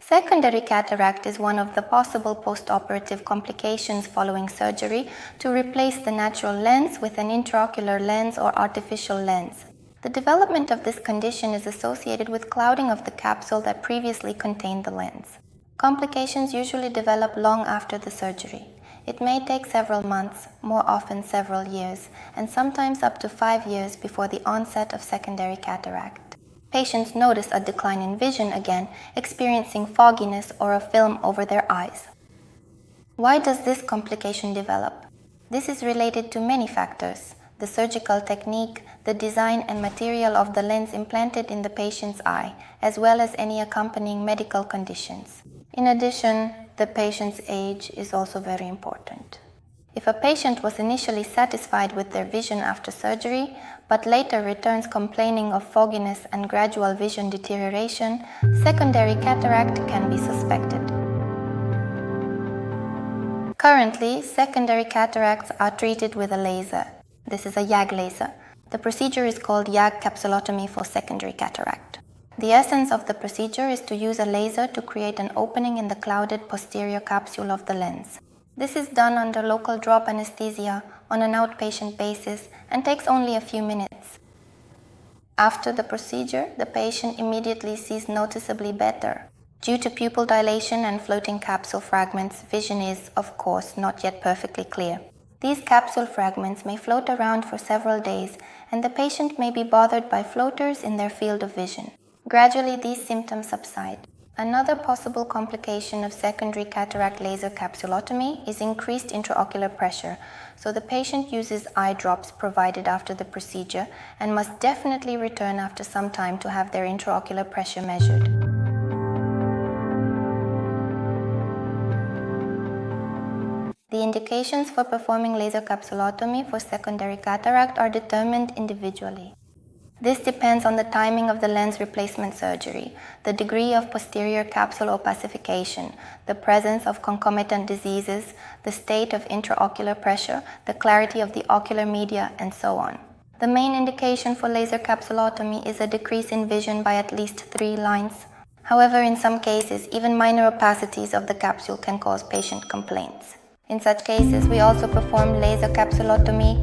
Secondary cataract is one of the possible postoperative complications following surgery to replace the natural lens with an intraocular lens or artificial lens. The development of this condition is associated with clouding of the capsule that previously contained the lens. Complications usually develop long after the surgery. It may take several months, more often several years, and sometimes up to 5 years before the onset of secondary cataract. Patients notice a decline in vision again, experiencing fogginess or a film over their eyes. Why does this complication develop? This is related to many factors: the surgical technique, the design and material of the lens implanted in the patient's eye, as well as any accompanying medical conditions. In addition, the patient's age is also very important. If a patient was initially satisfied with their vision after surgery, but later returns complaining of fogginess and gradual vision deterioration, secondary cataract can be suspected. Currently, secondary cataracts are treated with a laser. This is a YAG laser. The procedure is called YAG capsulotomy for secondary cataract. The essence of the procedure is to use a laser to create an opening in the clouded posterior capsule of the lens. This is done under local drop anesthesia on an outpatient basis and takes only a few minutes. After the procedure, the patient immediately sees noticeably better. Due to pupil dilation and floating capsule fragments, vision is, of course, not yet perfectly clear. These capsule fragments may float around for several days, and the patient may be bothered by floaters in their field of vision. Gradually, these symptoms subside. Another possible complication of secondary cataract laser capsulotomy is increased intraocular pressure, so the patient uses eye drops provided after the procedure and must definitely return after some time to have their intraocular pressure measured. The indications for performing laser capsulotomy for secondary cataract are determined individually. This depends on the timing of the lens replacement surgery, the degree of posterior capsule opacification, the presence of concomitant diseases, the state of intraocular pressure, the clarity of the ocular media, and so on. The main indication for laser capsulotomy is a decrease in vision by at least 3 lines. However, in some cases, even minor opacities of the capsule can cause patient complaints. In such cases, we also perform laser capsulotomy